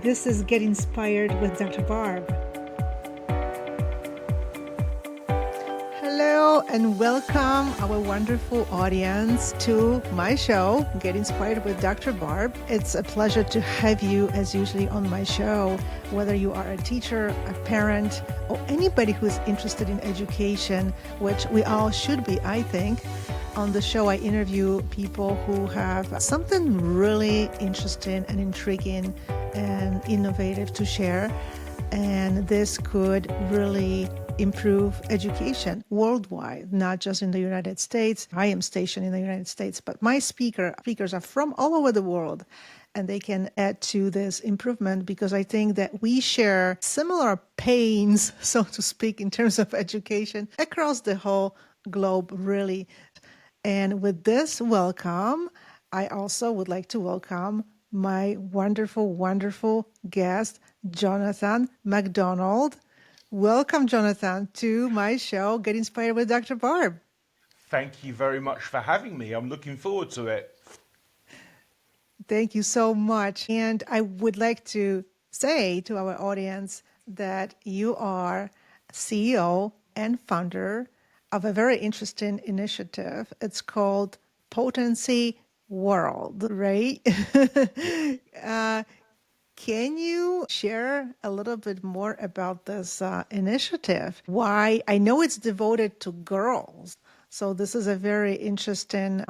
This is Get Inspired with Dr. Barb. Hello and welcome our wonderful audience to my show, Get Inspired with Dr. Barb. It's a pleasure to have you as usually on my show, whether you are a teacher, a parent, or anybody who's interested in education, which we all should be, I think. On the show, I interview people who have something really interesting and intriguing and innovative to share. And this could really improve education worldwide, not just in the United States. I am stationed in the United States, but my speakers are from all over the world, and they can add to this improvement because I think that we share similar pains, so to speak, in terms of education across the whole globe, really. And with this welcome, I also would like to welcome my wonderful, wonderful guest, Jonathan Macdonald. Welcome, Jonathan, to my show, Get Inspired with Dr. Barb. Thank you very much for having me. I'm looking forward to it. Thank you so much. And I would like to say to our audience that you are CEO and founder of a very interesting initiative. It's called Potency.World, right? Can you share a little bit more about this initiative? Why? I know it's devoted to girls. So this is a very interesting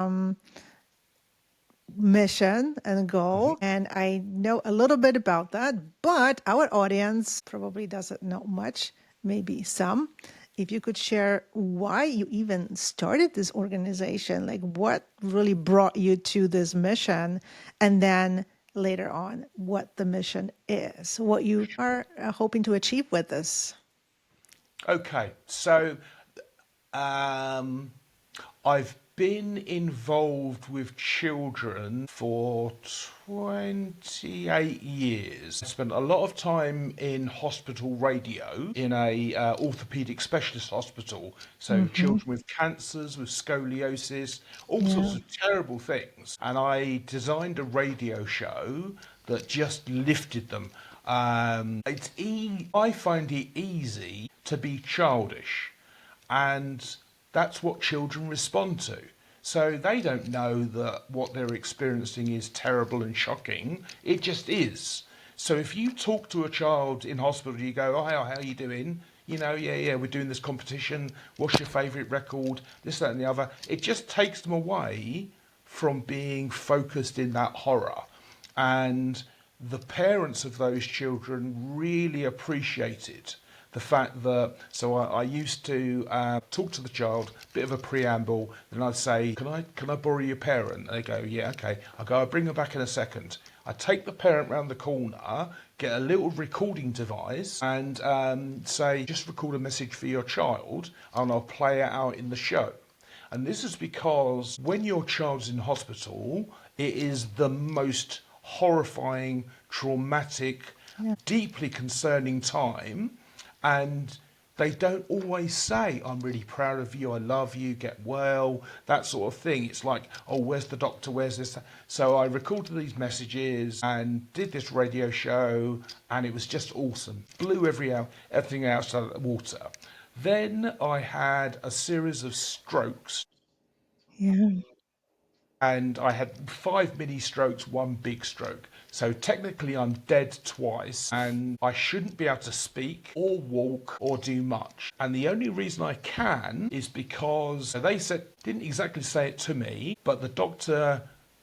mission and goal. And I know a little bit about that, but our audience probably doesn't know much, maybe some. If you could share why you even started this organization, like what really brought you to this mission, and then later on, what the mission is, what you are hoping to achieve with this. Okay, so I've been involved with children for 28 years. I spent a lot of time in hospital radio in a orthopedic specialist hospital. So children with cancers, with scoliosis, all sorts of terrible things. And I designed a radio show that just lifted them. I find it easy to be childish, and that's what children respond to. So they don't know that what they're experiencing is terrible and shocking. It just is. So if you talk to a child in hospital, you go, "Oh, how are you doing? You know, yeah, we're doing this competition. What's your favourite record? This, that, and the other." It just takes them away from being focused in that horror. And the parents of those children really appreciated the fact that, so I used to talk to the child, bit of a preamble, then I'd say, can I borrow your parent? And they go, yeah, okay. I go, I'll bring her back in a second. I take the parent round the corner, get a little recording device, and say, just record a message for your child, and I'll play it out in the show. And this is because when your child's in hospital, it is the most horrifying, traumatic, deeply concerning time. And they don't always say, "I'm really proud of you, I love you, get well," that sort of thing. It's like, "Oh, where's the doctor, where's this?" So I recorded these messages and did this radio show, and it was just awesome. Blew everything out of the water. Then I had a series of strokes. Yeah. And I had 5 mini strokes, 1 big stroke. So technically I'm dead twice, and I shouldn't be able to speak or walk or do much. And the only reason I can is because they didn't exactly say it to me, but the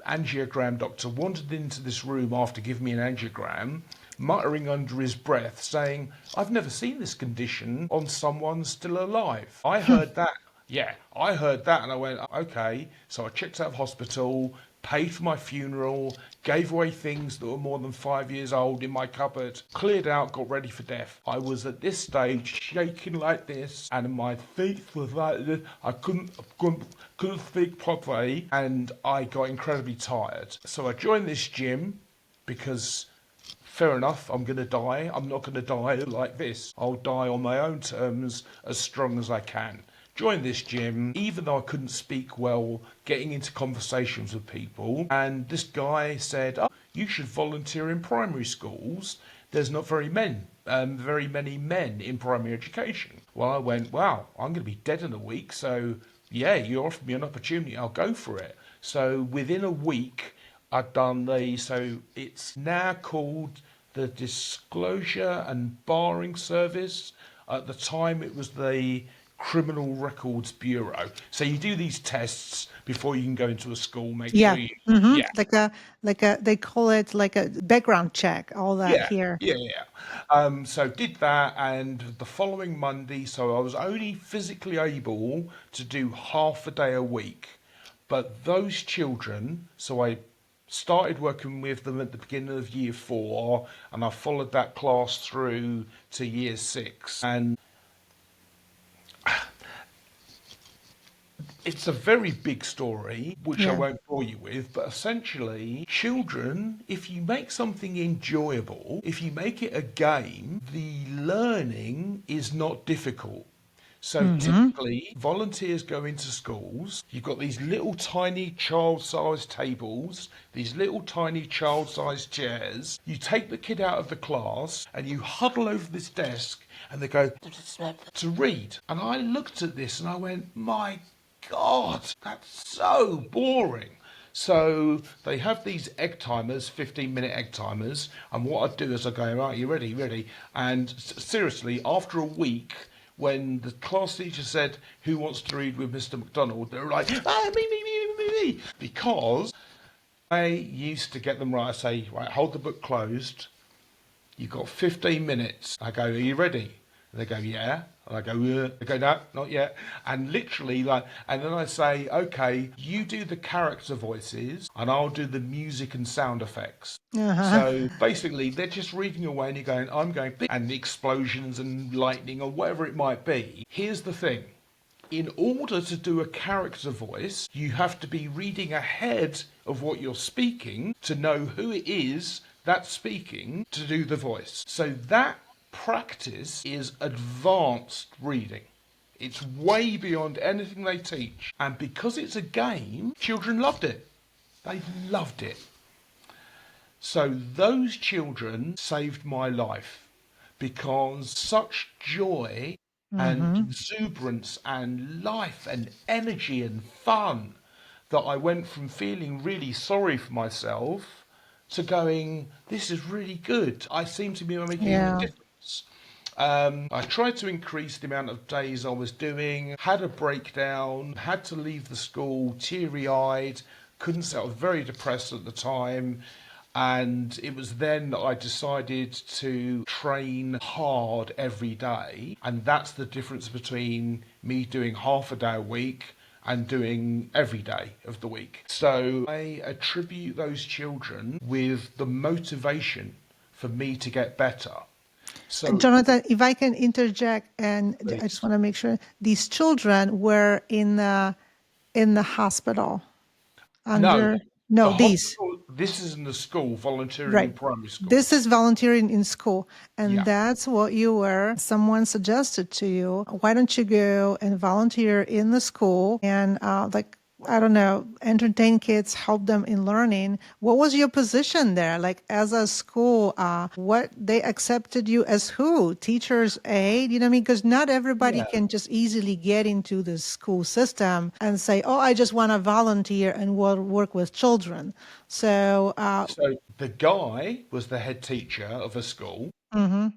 angiogram doctor, wandered into this room after giving me an angiogram, muttering under his breath, saying, "I've never seen this condition on someone still alive." I heard that. Yeah, I heard that and I went, okay. So I checked out of hospital, paid for my funeral, gave away things that were more than 5 years old in my cupboard, cleared out, got ready for death. I was at this stage shaking like this, and my feet was like this. I couldn't speak properly, and I got incredibly tired. So I joined this gym because, fair enough, I'm going to die. I'm not going to die like this. I'll die on my own terms, as strong as I can. Joined this gym, even though I couldn't speak well, getting into conversations with people. And this guy said, "Oh, you should volunteer in primary schools. There's not very many men in primary education. Well, I went, wow, I'm going to be dead in a week, so yeah, you offered me an opportunity, I'll go for it. So within a week, I'd done so it's now called the Disclosure and Barring Service. At the time, it was the Criminal Records Bureau. So you do these tests before you can go into a school, make sure Yeah. you, Hmm. yeah, Like a they call it like a background check, all that yeah, here. yeah, yeah. So did that, and the following Monday, so I was only physically able to do half a day a week. But those children, so I started working with them at the beginning of year four, and I followed that class through to year six. And it's a very big story, which I Yeah. won't bore you with, but essentially, children, if you make something enjoyable, if you make it a game, the learning is not difficult. So Hmm. typically, volunteers go into schools. You've got these little tiny child-sized tables, these little tiny child-sized chairs. You take the kid out of the class and you huddle over this desk and they go to read. And I looked at this and I went, my God, that's so boring. So they have these egg timers, 15-minute egg timers, and what I do is I go, right, you ready, ready? And seriously, after a week, when the class teacher said, who wants to read with Mr. Macdonald, they were like, ah, me, because I used to get them right. I say, right, hold the book closed. You've got 15 minutes. I go, are you ready? And they go, yeah. And I go, yeah. They go, no, not yet. And literally, and then I say, okay, you do the character voices and I'll do the music and sound effects. Uh-huh. So basically, they're just reading away and you're going, I'm going, beep, and the explosions and lightning or whatever it might be. Here's the thing. In order to do a character voice, you have to be reading ahead of what you're speaking to know who it is that's speaking to do the voice. So that practice is advanced reading. It's way beyond anything they teach. And because it's a game, children loved it. They loved it. So those children saved my life because such joy and Hmm. exuberance and life and energy and fun that I went from feeling really sorry for myself to going, this is really good. I seem to be making a Yeah. difference. I tried to increase the amount of days I was doing, had a breakdown, had to leave the school teary eyed, couldn't say, I was very depressed at the time. And it was then that I decided to train hard every day. And that's the difference between me doing half a day a week and doing every day of the week. So I attribute those children with the motivation for me to get better. So, Jonathan, if I can interject, and I just please. want to make sure these children were in the hospital No, under the no these. hospital, this isn't the school, volunteering in Right. primary This schools. is volunteering in school. And Yeah. that's what you were. Someone suggested to you, why don't you go and volunteer in the school and, like, I don't know, entertain kids, help them in learning. What was your position there? Like, as a school, what they accepted you as who? Teachers aid? You know what I mean? Because not everybody Yeah. can just easily get into the school system and say, oh, I just want to volunteer and work with children. So, So the guy was the head teacher of a school, mhm.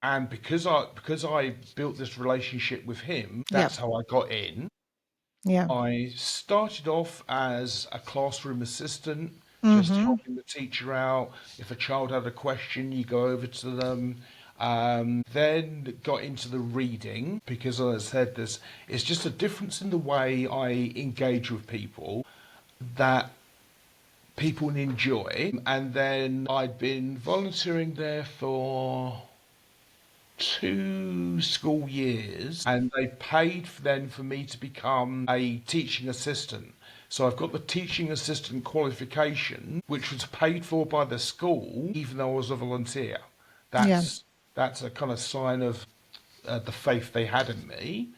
and because I built this relationship with him, Yeah. that's how I got in. Yeah. I started off as a classroom assistant, just Mm-hmm. helping the teacher out. If a child had a question, you go over to them. Then got into the reading because, as I said, it's just a difference in the way I engage with people that people enjoy. And then I'd been volunteering there for 2 school years, and they paid then for me to become a teaching assistant. So I've got the teaching assistant qualification, which was paid for by the school, even though I was a volunteer. Yeah. That's a kind of sign of the faith they had in me.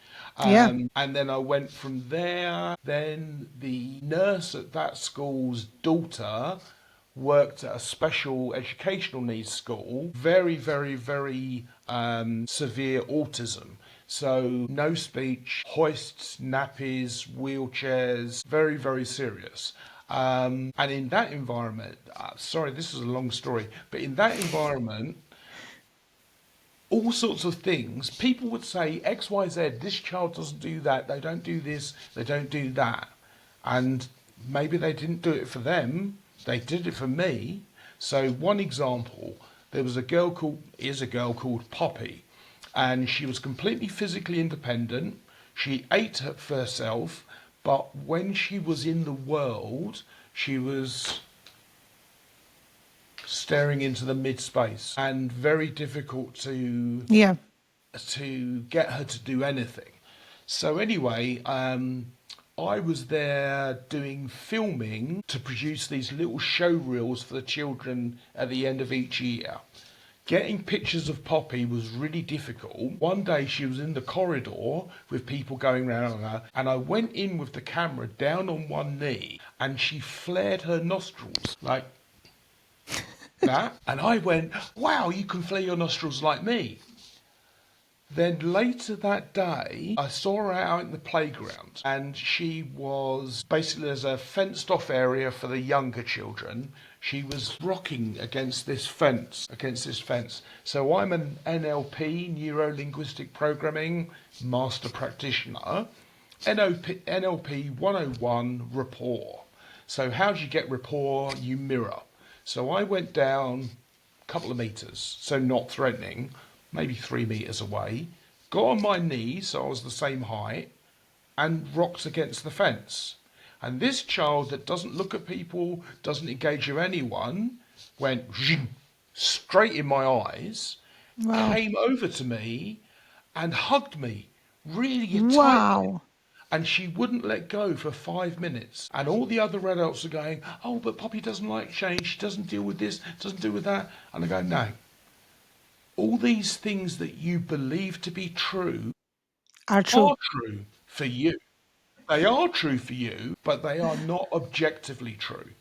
Yeah. And then I went from there. Then the nurse at that school's daughter worked at a special educational needs school, very, very, very severe autism. So no speech, hoists, nappies, wheelchairs, very, very serious. And in that environment, sorry, this is a long story, but in that environment, all sorts of things, people would say X, Y, Z, this child doesn't do that, they don't do this, they don't do that. And maybe they didn't do it for them, they did it for me. So one example, there was a girl called, is a girl called Poppy, and she was completely physically independent. She ate for herself, but when she was in the world, she was staring into the mid space and very difficult Yeah. to get her to do anything. So anyway, I was there doing filming to produce these little show reels for the children at the end of each year. Getting pictures of Poppy was really difficult. One day she was in the corridor with people going around her, and I went in with the camera down on one knee, and she flared her nostrils like that. And I went, wow, you can flare your nostrils like me. Then later that day, I saw her out in the playground, and she was basically, there's a fenced off area for the younger children. She was rocking against this fence, So I'm an NLP, Neuro Linguistic Programming Master Practitioner. NLP 101 rapport. So how do you get rapport? You mirror. So I went down a couple of meters, so not threatening, maybe 3 meters away, got on my knees, so I was the same height, and rocked against the fence. And this child that doesn't look at people, doesn't engage with anyone, went straight in my eyes, Wow. came over to me and hugged me really tightly. Wow. And she wouldn't let go for 5 minutes. And all the other adults are going, oh, but Poppy doesn't like change. She doesn't deal with this, doesn't deal with that. And I go, no. All these things that you believe to be true Are true. are true for you. They are true for you, but they are not objectively true.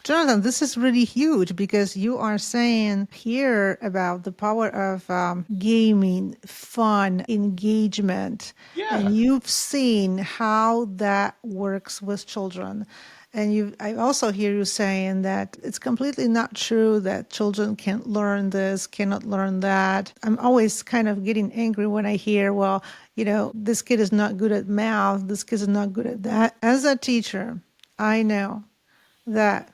Jonathan, this is really huge because you are saying here about the power of gaming, fun, engagement, Yeah, and you've seen how that works with children. And I also hear you saying that it's completely not true that children can't learn this, cannot learn that. I'm always kind of getting angry when I hear, well, this kid is not good at math, this kid is not good at that. As a teacher, I know that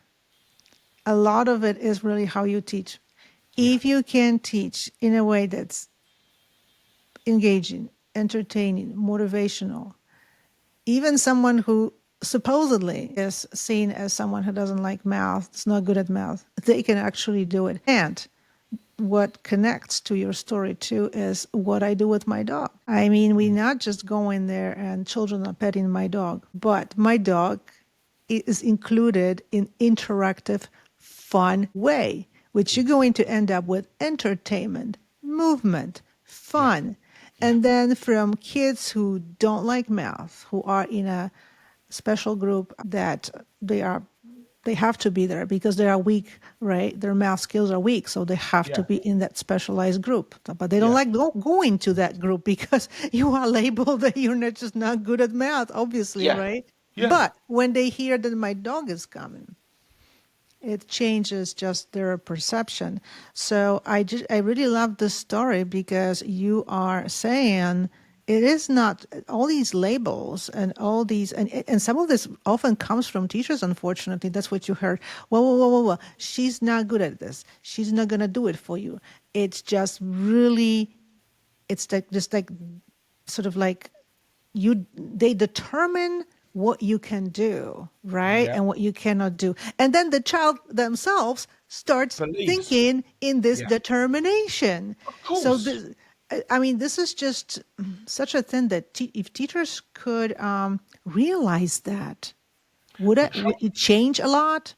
a lot of it is really how you teach. yeah, If you can teach in a way that's engaging, entertaining, motivational, even someone who supposedly is seen as someone who doesn't like math, is not good at math, they can actually do it. And what connects to your story too is what I do with my dog. I mean, we not just go in there and children are petting my dog, but my dog is included in interactive, fun way, which you're going to end up with entertainment, movement, yeah, fun. yeah, And then from kids who don't like math, who are in a special group that they have to be there because they are weak, right? Their math skills are weak, so they have to yeah, be in that specialized group. But they don't yeah, like going to that group because you are labeled that you're not good at math, obviously, yeah, right? yeah. But when they hear that my dog is coming, it changes just their perception. So I really love this story because you are saying it is not all these labels and all these, and some of this often comes from teachers, unfortunately. That's what you heard. Well, she's not good at this. She's not going to do it for you. It's just really, it's like, just like, sort of like they determine what you can do, right? Yeah. And what you cannot do. And then the child themselves starts Believes. thinking in this Yeah, determination. of So course. I mean, this is just such a thing that if teachers could realize that, would The it change a lot?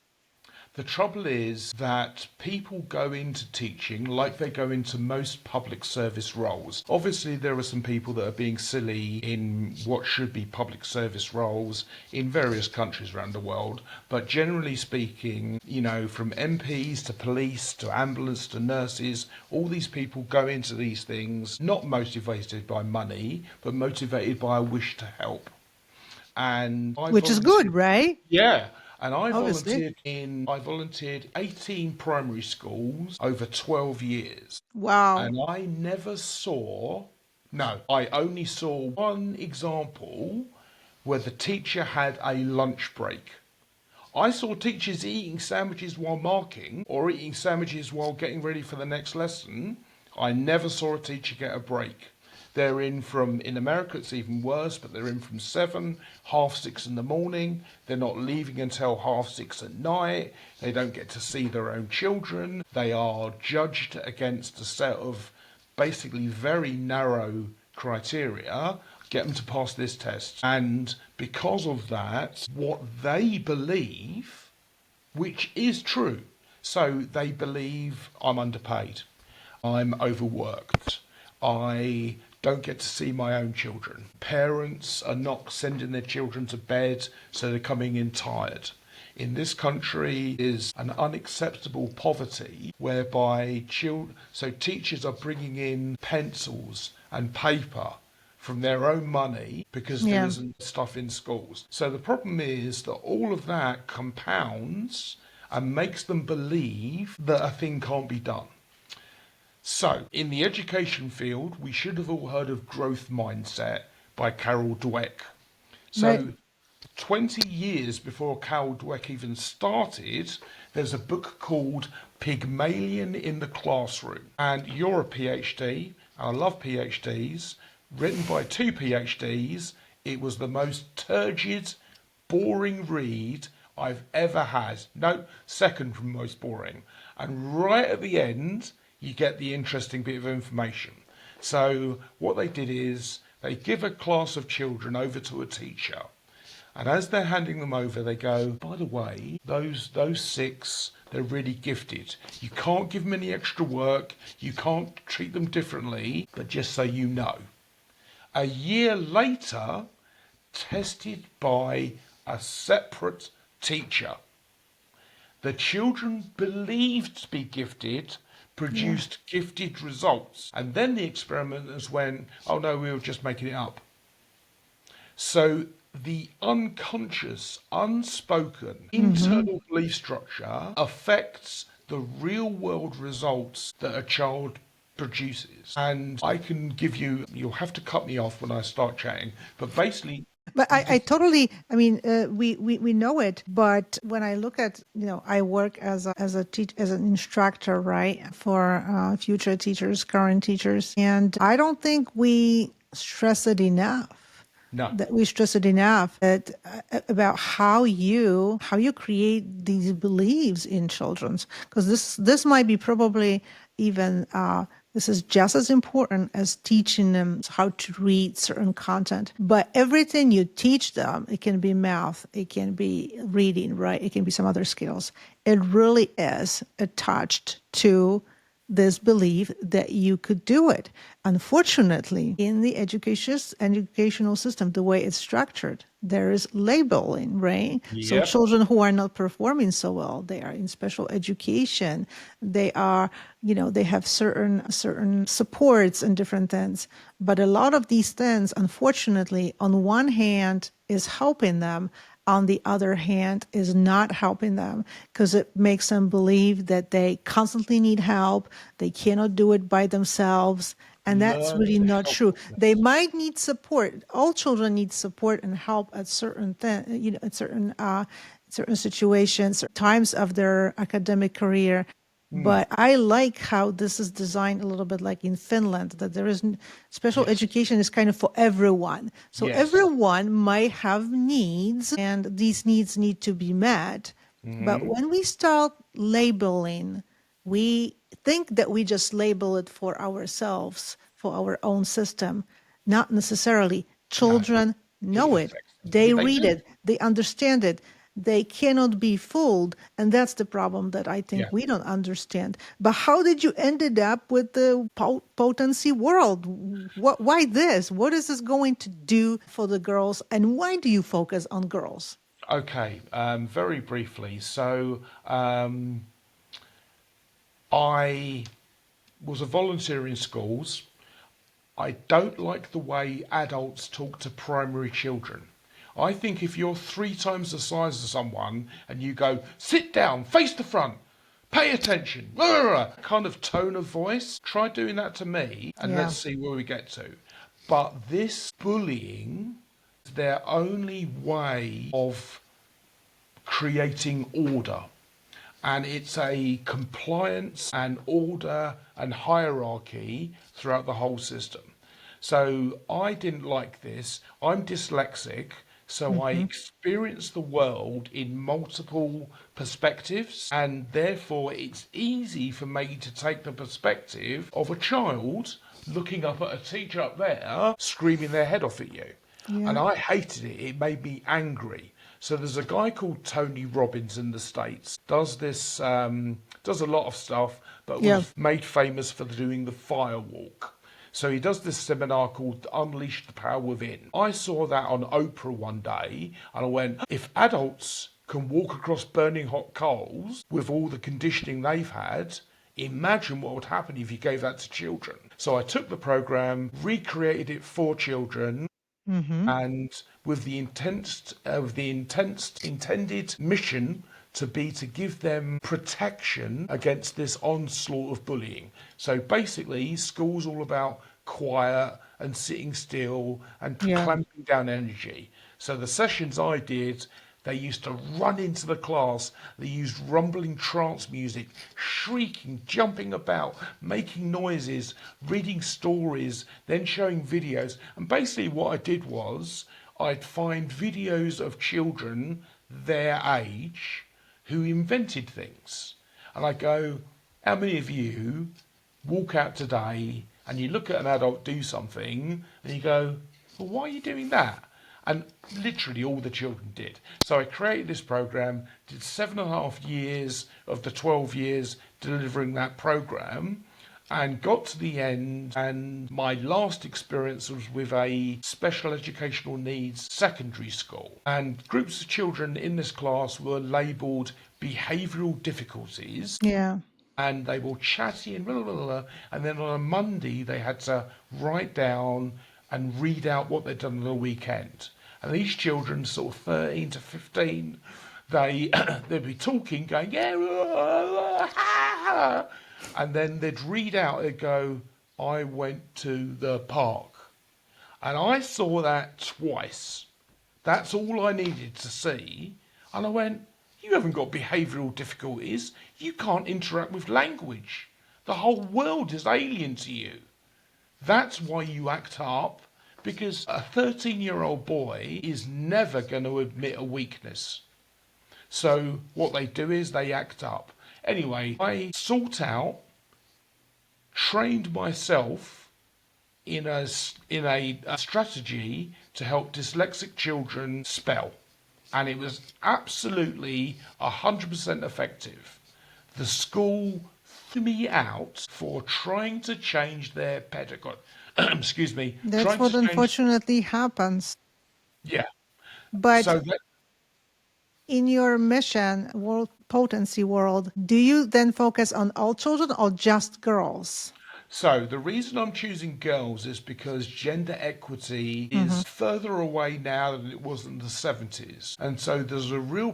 The trouble is that people go into teaching like they go into most public service roles. Obviously, there are some people that are being silly in what should be public service roles in various countries around the world, but generally speaking, from MPs to police to ambulance to nurses, all these people go into these things not motivated by money, but motivated by a wish to help. And I Which is good, volunteered. right? Yeah, and Obviously. I volunteered 18 primary schools over 12 years. Wow. And I never saw, no, I only saw one example where the teacher had a lunch break. I saw teachers eating sandwiches while marking or eating sandwiches while getting ready for the next lesson. I never saw a teacher get a break. They're in America it's even worse, but they're in from 7, half 6 in the morning. They're not leaving until half 6 at night. They don't get to see their own children. They are judged against a set of basically very narrow criteria, get them to pass this test. And because of that, what they believe, which is true, so they believe I'm underpaid, I'm overworked, I don't get to see my own children. Parents are not sending their children to bed, so they're coming in tired. In this country is an unacceptable poverty whereby teachers are bringing in pencils and paper from their own money because there Yeah. isn't stuff in schools. So the problem is that all of that compounds and makes them believe that a thing can't be done. So, in the education field, we should have all heard of growth mindset by Carol Dweck. Right. So, 20 years before Carol Dweck even started, there's a book called Pygmalion in the Classroom. And you're a PhD, and I love PhDs, written by 2 PhDs. It was the most turgid, boring read I've ever had. No, second from most boring. And right at the end, you get the interesting bit of information. So what they did is they give a class of children over to a teacher. And as they're handing them over, they go, by the way, those 6, they're really gifted. You can't give them any extra work. You can't treat them differently, but just so you know. A year later, tested by a separate teacher, the children believed to be gifted Yeah. produced gifted results. And then the experimenters went, oh no, we were just making it up. So the unconscious, unspoken, Mm-hmm. internal belief structure affects the real world results that a child produces. And I can give you, you'll have to cut me off when I start chatting, but basically, But you I can, totally, I mean, we know it, but when I look at, I work as an instructor, right, for future teachers, current teachers, and I don't think we stress it enough. no, That we stress it enough that about how you create these beliefs in children, because this might be probably even this is just as important as teaching them how to read certain content. But everything you teach them, it can be math, it can be reading, right? It can be some other skills. It really is attached to this belief that you could do it. Unfortunately, in the educational system, the way it's structured, there is labeling, right? So yep, children who are not performing so well, they are in special education. They are, they have certain supports and different things. But a lot of these things, unfortunately, on one hand, is helping them, on the other hand, is not helping them because it makes them believe that they constantly need help, they cannot do it by themselves. And that's learned really not true. They helplessness. might need support. All children need support and help at at certain situations, times of their academic career. Mm, But I like how this is designed a little bit like in Finland, that there is special yes, education is kind of for everyone. So yes. everyone might have needs, and these needs need to be met. But Mm-hmm. when we start labeling, we think that we just label it for ourselves, for our own system. Not necessarily. No, Children it know it. affects them. They Yeah, they read do. it. They understand it. they cannot be fooled. And that's the problem that I think Yeah. we don't understand. But how did you ended up with the potency world? Why this? What is this going to do for the girls? And why do you focus on girls? Okay, very briefly. So I was a volunteer in schools. I don't like the way adults talk to primary children. I think if you're 3 times the size of someone and you go, sit down, face the front, pay attention, blah, blah, blah, kind of tone of voice, try doing that to me and Yeah. let's see where we get to. But this bullying is their only way of creating order. And it's a compliance and order and hierarchy throughout the whole system. So I didn't like this. I'm dyslexic, so I Hmm. experience the world in multiple perspectives, and therefore it's easy for me to take the perspective of a child looking up at a teacher up there screaming their head off at you. And Yeah. I hated it. It made me angry. So there's a guy called Tony Robbins in the States. Does this, does a lot of stuff, but Yeah. was made famous for doing the fire walk. So he does this seminar called Unleash the Power Within. I saw that on Oprah one day and I went, if adults can walk across burning hot coals with all the conditioning they've had, imagine what would happen if you gave that to children. So I took the program, recreated it for children, Hmm. and with the intended mission to be to give them protection against this onslaught of bullying. So basically, school's all about quiet and sitting still and Yeah. clamping down energy. So the sessions I did, they used to run into the class. They used rumbling trance music, shrieking, jumping about, making noises, reading stories, then showing videos. And basically, what I did was I'd find videos of children their age who invented things. And I go, how many of you walk out today and you look at an adult do something and you go, well, why are you doing that? And literally all the children did. So I created this program, did 7.5 years of the 12 years delivering that program, and got to the end. And my last experience was with a special educational needs secondary school. And groups of children in this class were labelled behavioural difficulties, Yeah. and they were chatty and blah, blah, blah, blah. And then on a Monday, they had to write down and read out what they'd done on the weekend. And these children, sort of 13 to 15, they'd be talking, going, yeah, and then they'd read out, they'd go, I went to the park. And I saw that twice. That's all I needed to see. And I went, you haven't got behavioural difficulties. You can't interact with language. The whole world is alien to you. That's why you act up, because a 13-year-old boy is never going to admit a weakness. So what they do is they act up. Anyway, I sought out, trained myself in a strategy to help dyslexic children spell, and it was absolutely 100% effective. The school threw me out for trying to change their pedagogy. Excuse me, That's trying what to change. unfortunately happens. Yeah. But So that, in your mission, World Potency World, do you then focus on all children or just girls? So the reason I'm choosing girls is because gender equity Hmm. is further away now than it was in the 70s. And so there's a real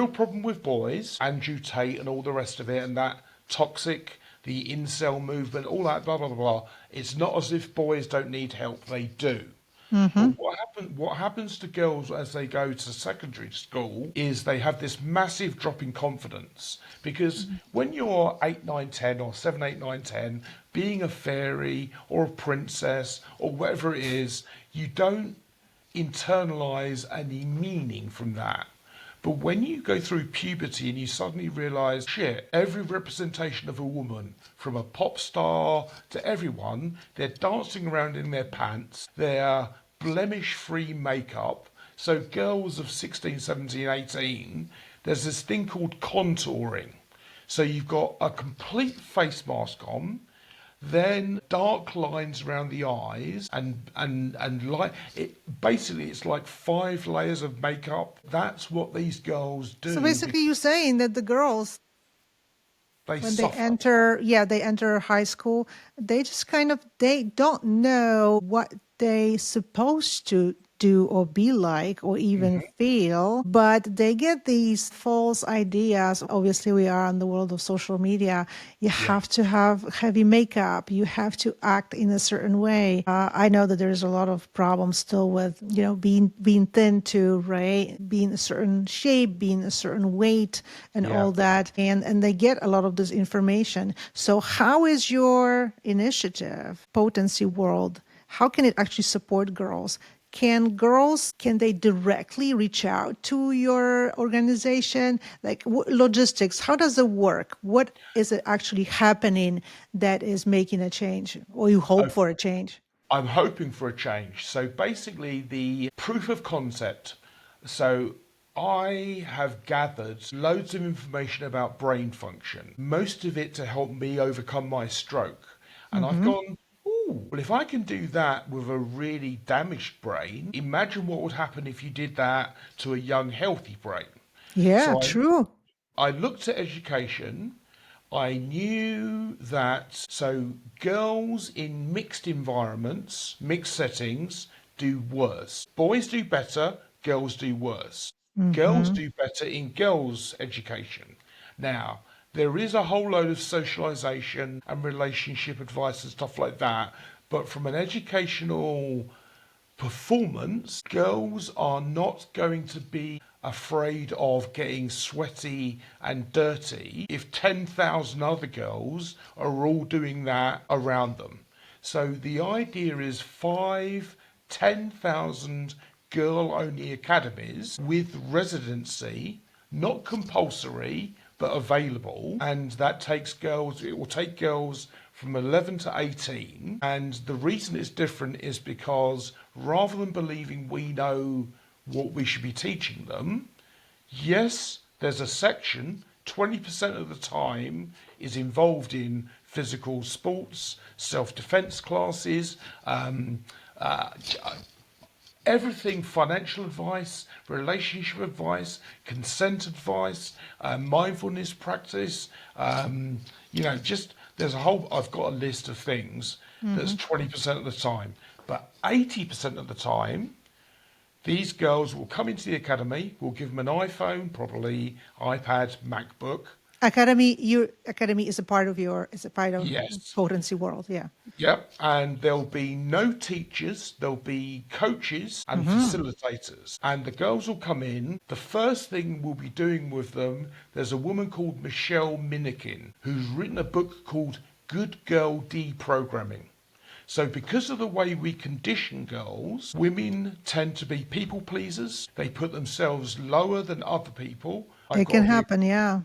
problem with boys, Andrew Tate and all the rest of it, and that toxic, the incel movement, all that blah blah blah blah. It's not as if boys don't need help, they do. Hmm. But what happens to girls as they go to secondary school is they have this massive drop in confidence, because when you're 8, 9, 10, or 7, 8, 9, 10, being a fairy or a princess or whatever it is, you don't internalize any meaning from that. But when you go through puberty and you suddenly realize, shit, every representation of a woman, from a pop star to everyone, they're dancing around in their pants, they're blemish free makeup, So girls of 16, 17, 18, there's this thing called contouring. So you've got a complete face mask on, then dark lines around the eyes and like it basically it's like 5 layers of makeup. That's what these girls So do basically, you're saying that the girls, they when they suffer. enter, yeah, they enter high school, they just kind of, they don't know what they supposed to do or be like or even Mhm. feel, but they get these false ideas. Obviously, we are in the world of social media. You Yeah. have to have heavy makeup. You have to act in a certain way. I know that there's a lot of problems still with, being thin too, right? Being a certain shape, being a certain weight and Yeah. all that. And they get a lot of this information. So how is your initiative, Potency World? How can it actually support girls? Can they directly reach out to your organization? Like logistics, how does it work? What is it actually happening that is making a change or you hope for a change? I'm hoping for a change. So basically, the proof of concept. So I have gathered loads of information about brain function, most of it to help me overcome my stroke. And I've Hmm. gone, ooh, well, if I can do that with a really damaged brain, imagine what would happen if you did that to a young, healthy brain. Yeah, So true. I looked at education. I knew that so girls in mixed environments, mixed settings do worse. Boys do better, girls do worse. Girls Hmm. do better in girls' education. Now, there is a whole load of socialization and relationship advice and stuff like that, but from an educational performance, girls are not going to be afraid of getting sweaty and dirty if 10,000 other girls are all doing that around them. So the idea is 10,000 girl only academies with residency, not compulsory, but available. And that takes girls, it will take girls from 11 to 18. And the reason it's different is because rather than believing we know what we should be teaching them, yes, there's a section, 20% of the time is involved in physical sports, self defense classes, uh, everything financial advice, relationship advice, consent advice, mindfulness practice. Just there's a whole, I've got a list of things that's Hmm. 20% of the time. But 80% of the time, these girls will come into the academy, we'll give them an iPhone, probably iPad, MacBook. Your academy is a part of Yes. Potency World. Yeah. Yep, and there'll be no teachers, there'll be coaches and Hmm. facilitators. And the girls will come in. The first thing we'll be doing with them, there's a woman called Michelle Minikin who's written a book called Good Girl Deprogramming. So, because of the way we condition girls, women tend to be people pleasers. They put themselves lower than other people. I've It got can to be a happen. Yeah.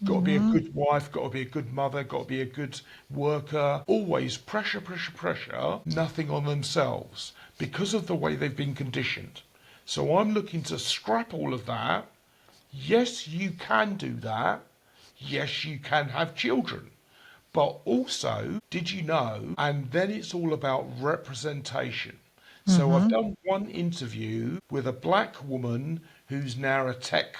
Got to be a Hmm. good wife, got to be a good mother, got to be a good worker. Always pressure, pressure, pressure, nothing on themselves because of the way they've been conditioned. So I'm looking to scrap all of that. Yes, you can do that. Yes, you can have children. But also, did you know? And then it's all about representation. So I've Hmm. done one interview with a black woman who's now a tech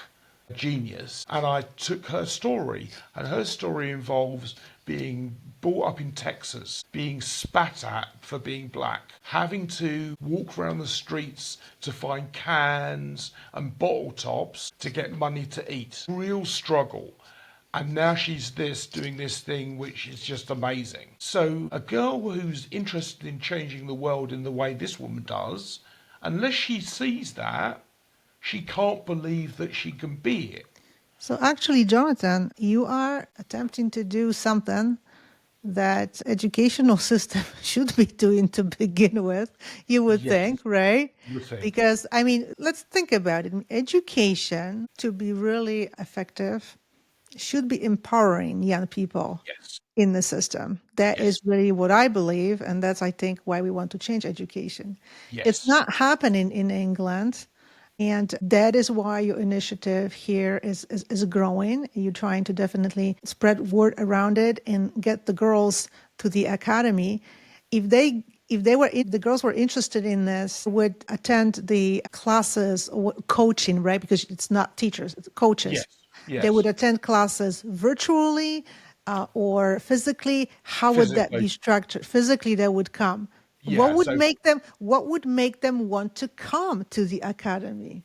genius, and I took her story, and her story involves being brought up in Texas, being spat at for being black, having to walk around the streets to find cans and bottle tops to get money to eat. Real struggle. And now she's doing this thing which is just amazing. So, a girl who's interested in changing the world in the way this woman does, unless she sees that, she can't believe that she can be it. So actually, Jonathan, you are attempting to do something that educational system should be doing to begin with, you would Yes, think, right? you would think. Because I mean, let's think about it. Education to be really effective should be empowering young people Yes, in the system. That yes, is really what I believe, and that's I think why we want to change education. It's yes. not happening in England. And that is why your initiative here is growing. You're trying to definitely spread word around it and get the girls to the academy. If the girls were interested in this, would attend the classes or coaching, right? Because it's not teachers, it's Yes, coaches. They would yes, attend classes virtually or physically. How would that be physically. structured? Physically, they would come. What Yeah, would so make them? What would make them want to come to the academy?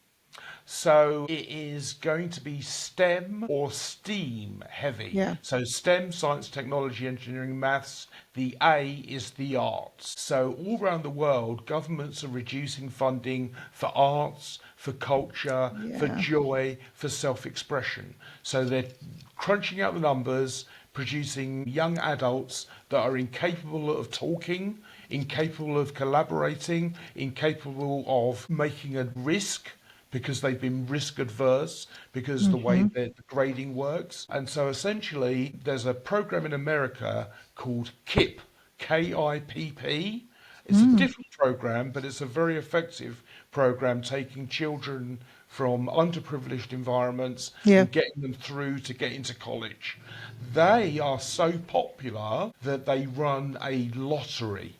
So it is going to be STEM or STEAM heavy. Yeah. So STEM, science, technology, engineering, maths. The A is the arts. So all around the world, governments are reducing funding for arts, for culture, for Yeah. joy, for self expression. So they're crunching out the numbers, producing young adults that are incapable of talking, incapable of collaborating, incapable of making a risk because they've been risk adverse because the way Hmm. that the grading works. And so essentially, there's a program in America called KIPP, KIPP. It's a Mm. different program, but it's a very effective program taking children from underprivileged environments Yeah. and getting them through to get into college. They are so popular that they run a lottery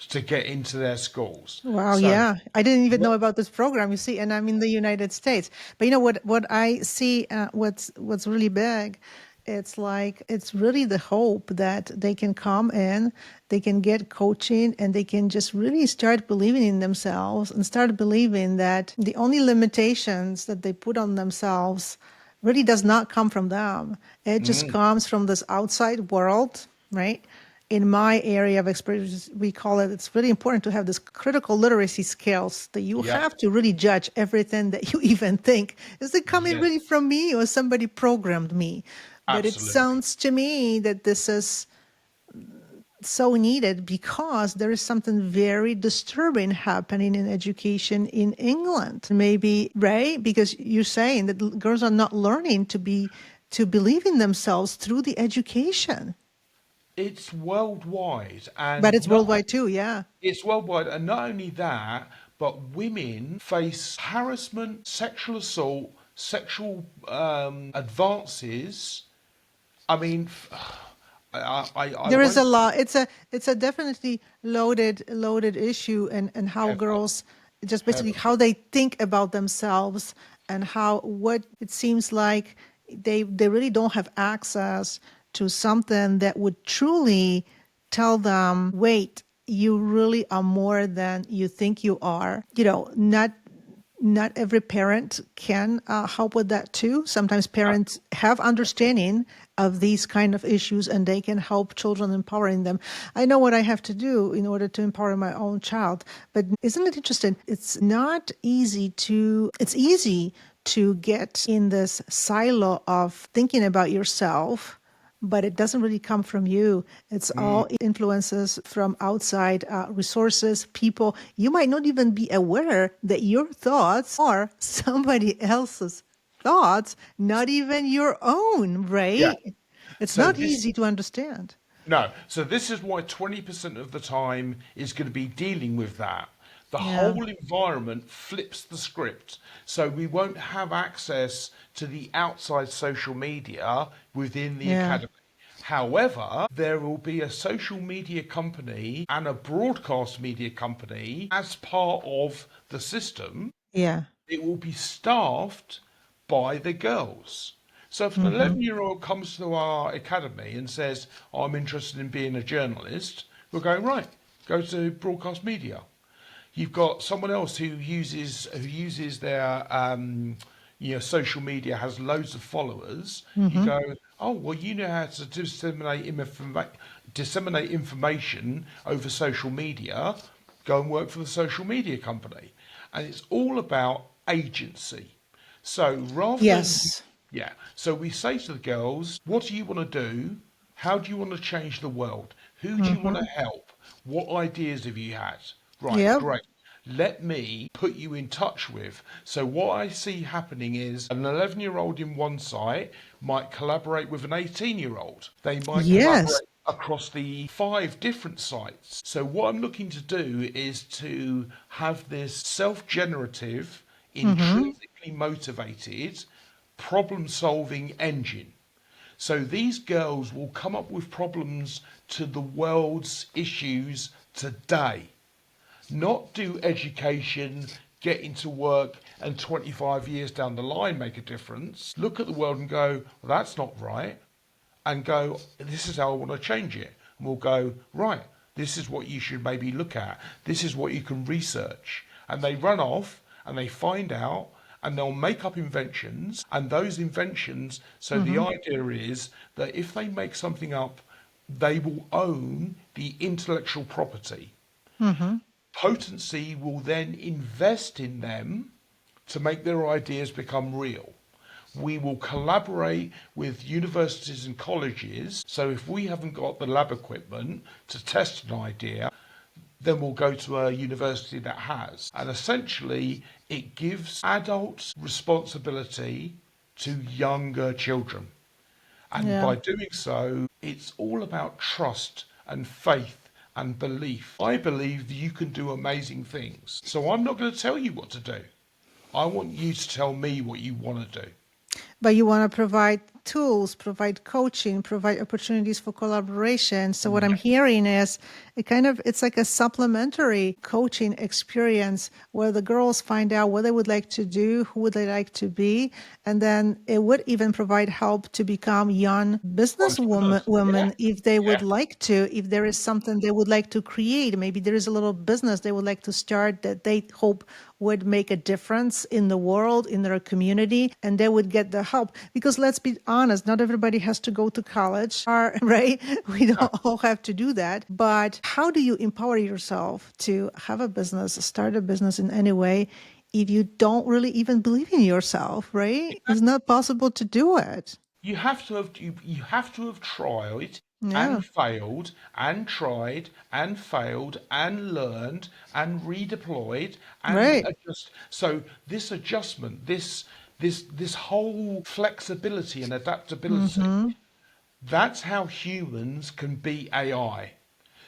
to get into their schools. Wow, So, yeah. I didn't even know what? about this program, you see, and I'm in the United States. But you know what I see what's really big, it's like it's really the hope that they can come in, they can get coaching and they can just really start believing in themselves and start believing that the only limitations that they put on themselves really does not come from them. It just Mm, comes from this outside world, right? In my area of expertise, we call it, it's really important to have this critical literacy skills that you yeah, have to really judge everything that you even think. Is it coming really yes, from me or somebody programmed me? But it absolutely. sounds to me that this is so needed because there is something very disturbing happening in education in England. Maybe, right? Because you're saying that girls are not learning to believe in themselves through the education. It's worldwide, But and it's not worldwide too, yeah. it's worldwide, and not only that, but women face harassment, sexual assault, sexual advances. I mean, I There is won't a say lot. It's a definitely loaded issue, and how ever, girls just basically ever. how they think about themselves and how what it seems like they really don't have access to something that would truly tell them, wait, you really are more than you think you are. Not every parent can help with that too. Sometimes parents have understanding of these kind of issues and they can help children empowering them. I know what I have to do in order to empower my own child. But isn't it interesting? It's easy to get in this silo of thinking about yourself, but it doesn't really come from you. It's Mm, all influences from outside resources, people. You might not even be aware that your thoughts are somebody else's thoughts, not even your own, yeah. right? It's So not this easy to understand. No. So this is why 20% of the time is going to be dealing with that. The Yeah, whole environment flips the script. So we won't have access to the outside social media within the yeah, academy. However, there will be a social media company and a broadcast media company as part of the system. yeah. It will be staffed by the girls. So if an Hmm. 11-year-old comes to our academy and says, I'm interested in being a journalist, we're going, right, go to broadcast media. You've got someone else who uses their social media, has loads of followers. You Hmm. go, oh well, you know how to disseminate information over social media. Go and work for the social media company, and it's all about agency. So rather than Yes. yeah, so we say to the girls, what do you want to do? How do you want to change the world? Who do you want to Hmm. help? What ideas have you had? Right, Yep. great. Let me put you in touch with. So, what I see happening is an 11-year-old in one site might collaborate with an 18-year-old. They might Yes. collaborate across the 5 different sites. So, what I'm looking to do is to have this self generative Mm-hmm. intrinsically motivated, problem solving engine. So these girls will come up with problems to the world's issues today, not do education, get into work, and 25 years down the line make a difference. Look at the world and go, well, that's not right, and go, this is how I want to change it. And we'll go, right, this is what you should maybe look at. This is what you can research. And they run off and they find out and they'll make up inventions. And those inventions, so the Mm-hmm. idea is that if they make something up, they will own the intellectual property. Mm-hmm. Potency will then invest in them to make their ideas become real. We will collaborate with universities and colleges. So if we haven't got the lab equipment to test an idea, then we'll go to a university that has. And essentially, it gives adults responsibility to younger children. And Yeah. by doing so, it's all about trust and faith and belief. I believe that you can do amazing things. So I'm not going to tell you what to do. I want you to tell me what you want to do. But you want to provide tools, provide coaching, provide opportunities for collaboration. So what I'm hearing is it's like a supplementary coaching experience where the girls find out what they would like to do, who would they like to be, and then it would even provide help to become young businesswomen Entrepreneurs. Yeah, women if they would yeah. like to, if there is something they would like to create. Maybe there is a little business they would like to start that they hope would make a difference in the world, in their community, and they would get the help. Because let's be honest, not everybody has to go to college, right? We don't No, all have to do that. But how do you empower yourself to have a business, start a business in any way, if you don't really even believe in yourself, right? It's not possible to do it. you have to have tried Yeah, and failed and tried and failed and learned and redeployed and right. adjust. So this adjustment, this whole flexibility and adaptability, Mm-hmm. that's how humans can beat AI.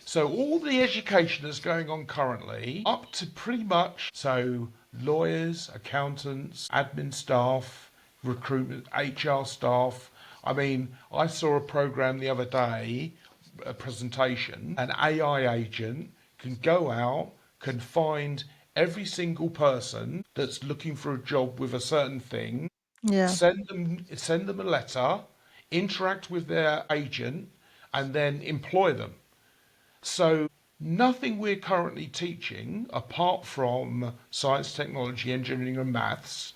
So all the education that's going on currently, up to pretty much so lawyers, accountants, admin staff, recruitment, HR staff. I mean, I saw a program the other day, a presentation. An AI agent can go out, can find every single person that's looking for a job with a certain thing, Yeah, send them a letter, interact with their agent, and then employ them. So nothing we're currently teaching, apart from science, technology, engineering, and maths,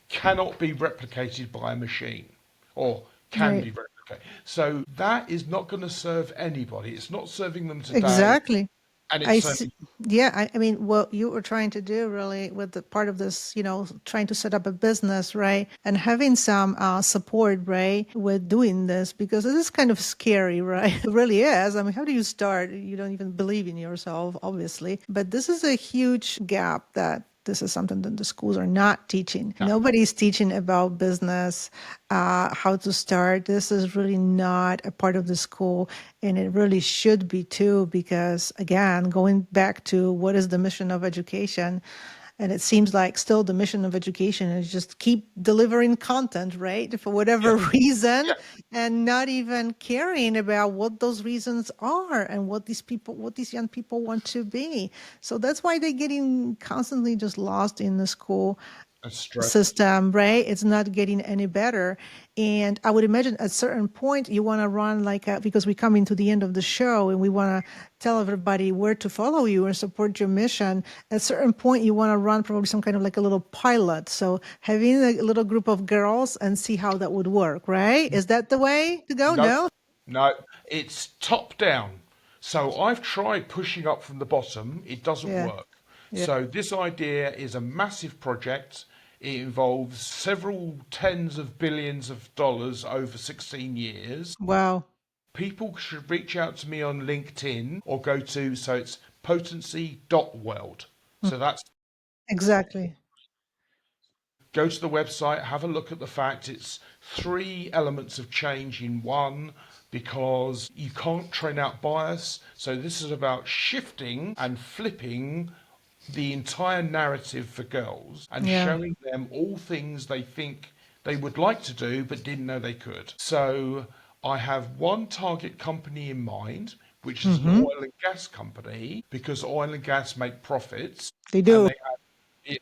cannot be replicated by a machine, or can right. be replicated. So that is not going to serve anybody. It's not serving them today, Exactly. and it's I see. serving. Yeah, I mean, what you were trying to do really with the part of this, trying to set up a business, right? And having some support, right, with doing this, because this is kind of scary, right? It really is. I mean, how do you start? You don't even believe in yourself, obviously. But this is a huge gap that this is something that the schools are not teaching. No, Nobody's teaching about business, how to start. This is really not a part of the school, and it really should be too, because again, going back to what is the mission of education, and it seems like still the mission of education is just keep delivering content, right? For yeah, whatever reason, yeah, and not even caring about what those reasons are and what these young people want to be. So that's why they're getting constantly just lost in the school and stress. system, right? It's not getting any better. And I would imagine at a certain point you want to run because we come into the end of the show and we want to tell everybody where to follow you and support your mission. At a certain point you want to run probably some kind of like a little pilot. So having a little group of girls and see how that would work, right? Is that the way to go? No, No? no, it's top down. So I've tried pushing up from the bottom, it doesn't Yeah. work. Yeah. So this idea is a massive project. It involves several tens of billions of dollars over 16 years. Wow. People should reach out to me on LinkedIn or go to, so it's Potency.World. Mm, So that's exactly. go to the website, have a look at the fact it's three elements of change in one because you can't train out bias. So this is about shifting and flipping the entire narrative for girls and Yeah. showing them all things they think they would like to do but didn't know they could. So I have one target company in mind, which is an Mm-hmm. oil and gas company, because oil and gas make profits They and do.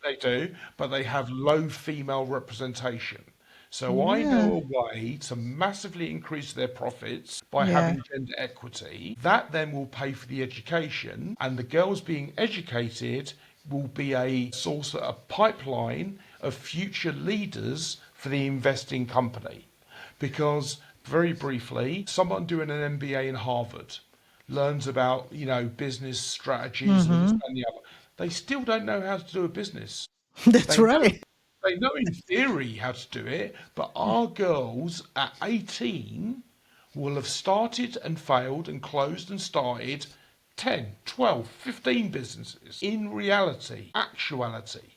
they do, but they have low female representation. So I know Yeah. a way to massively increase their profits by Yeah. having gender equity. That then will pay for the education, and the girls being educated will be a source, a pipeline of future leaders for the investing company. Because, very briefly, someone doing an MBA in Harvard learns about, business strategies and this Mm-hmm. and the other. They still don't know how to do a business. That's They know right. they know in theory how to do it, but our girls at 18 will have started and failed and closed and started 10, 12, 15 businesses in reality, actuality,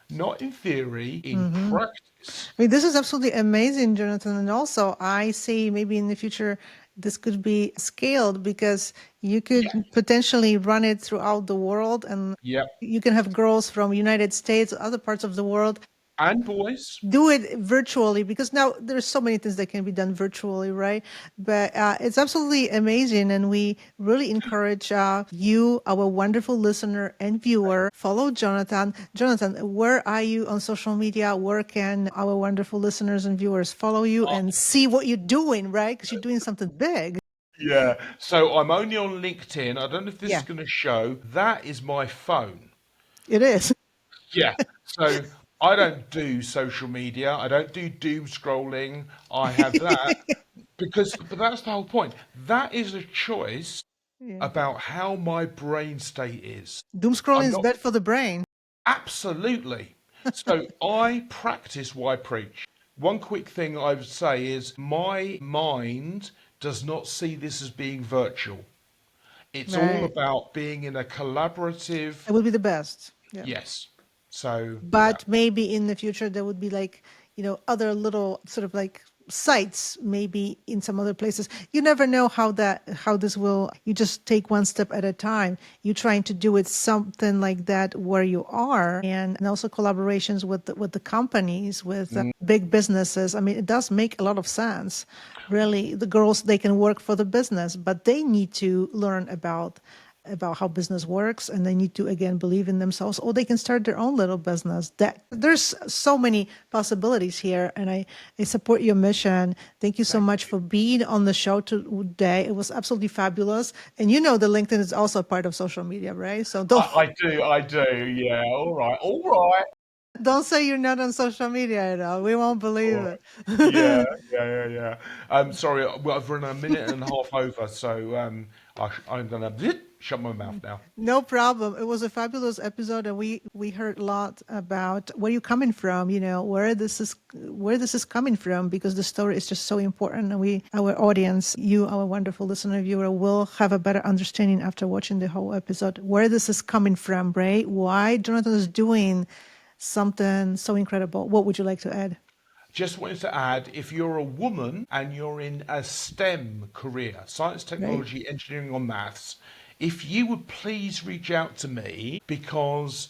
not in theory, in Mm-hmm. practice. I mean, this is absolutely amazing, Jonathan. And also, I see maybe in the future this could be scaled because you Yeah, could potentially run it throughout the world, and yeah. you can have girls from United States, other parts of the world, And boys. do it virtually, because now there's so many things that can be done virtually, right? But it's absolutely amazing, and we really encourage you, our wonderful listener and viewer, follow Jonathan. Jonathan, where are you on social media? Where can our wonderful listeners and viewers follow you and see what you're doing, right? Because you're doing something big. Yeah. So I'm only on LinkedIn. I don't know if this is Yeah, going to show. That is my phone. it is. Yeah. So I don't do social media. I don't do doom scrolling. I have that but that's the whole point. That is a choice Yeah. about how my brain state is. Doom scrolling I'm is not bad for the brain. absolutely. So I practice what I preach. One quick thing I would say is my mind does not see this as being virtual. It's all Right. about being in a collaborative, It would be the best. Yeah. yes. So, yeah. But maybe in the future there would be like, other little sort of like sites maybe in some other places. You never know how this will. You just take one step at a time. You're trying to do it something like that where you are, and also collaborations with the companies, with big businesses. I mean, it does make a lot of sense. Really, the girls, they can work for the business, but they need to learn about how business works, and they need to again believe in themselves, or they can start their own little business. That there's so many possibilities here, and I support your mission. Thank you so Thank much you. for being on the show today. It was absolutely fabulous. And the LinkedIn is also part of social media, right? So don't I do. Yeah. All right. All right. don't say you're not on social media at all. We won't believe All right. Yeah, it. yeah. Sorry, well, I've run a minute and a half over, so I'm gonna shut my mouth now. No problem. It was a fabulous episode, and we heard a lot about where you're coming from. Where this is coming from, because the story is just so important, and our audience, you, our wonderful listener viewer, will have a better understanding after watching the whole episode where this is coming from, right? Why Jonathan is doing something so incredible. What would you like to add? Just wanted to add, if you're a woman and you're in a STEM career, science, Right? technology, engineering, or maths, if you would please reach out to me, because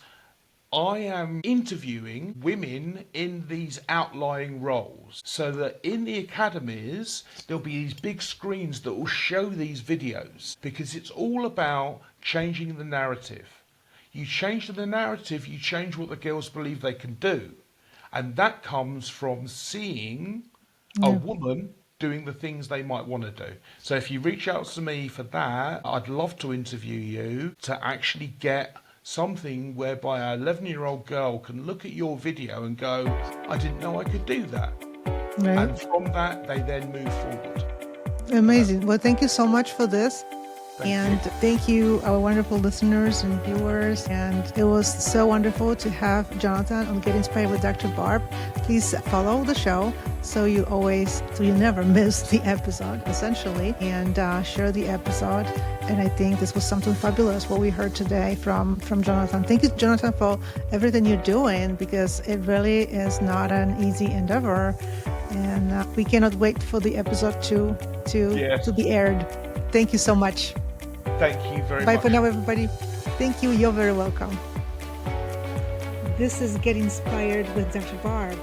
I am interviewing women in these outlying roles, so that in the academies there'll be these big screens that will show these videos, because it's all about changing the narrative. You change the narrative, you change what the girls believe they can do. And that comes from seeing a Yeah. woman doing the things they might want to do. So if you reach out to me for that, I'd love to interview you to actually get something whereby an 11-year-old girl can look at your video and go, I didn't know I could do that. Right. And from that, they then move forward. And that's, Amazing. Well, thank you so much for this. thank you. And thank you, our wonderful listeners and viewers. And it was so wonderful to have Jonathan on Get Inspired with Dr. Barb. Please follow the show so you never miss the episode, essentially, and share the episode. And I think this was something fabulous, what we heard today from Jonathan. Thank you, Jonathan, for everything you're doing, because it really is not an easy endeavor. And we cannot wait for the episode Yes. to be aired. Thank you so much. Thank you very Bye much. for now, everybody. Thank you. You're very welcome. This is Get Inspired with Dr. Barb.